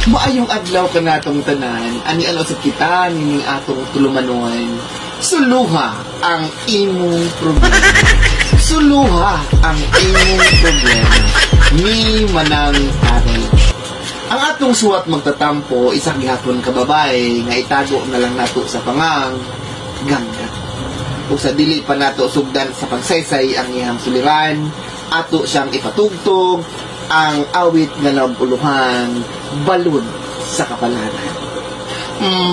Maayong adlaw ka natong tanan, ani ano sa kita, nining atong tulumanon. Suluha ang imong problema. Suluha ang imong problema. Ni manang taray. Ang atong suwat magtatampo, isang gihapon ka babae, nga itago na lang nato sa pangang gangga. O sa dili pa nato sugdan sa pagsaysay ang iyang suliran, ato siyang ipatugtog, ang awit nga nabuluhan, balud sa kapalaran.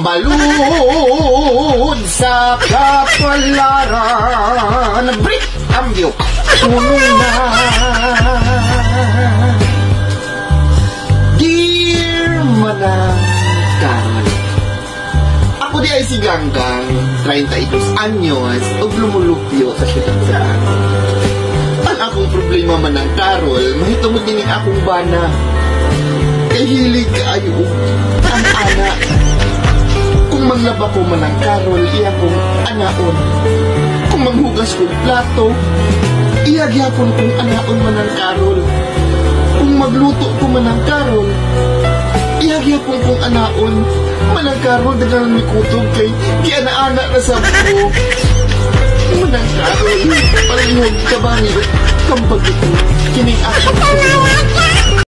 Balud sa kapalaran, break ang biyok, sunong na. Dear Manang Carol, ako di ay si Ganggang, 32 anyos, ug lumulupyo sa siyudad sa ang akong problema Manang Carol, mahitungod din akong bana. Kay hilig kaayo ang anak. Kung manglaba ko Manang Carol, iya kong anaon. Kung manghugas kong plato, iya gyapon kong anaon Manang Carol. Kung magluto ko Manang Carol, iya gyapon kong anaon. Manang Carol, dagang may kutob kay ana-ana na sa buko. Manang Carol, palihog ka ba niyo? Kampag ito, kining action ko.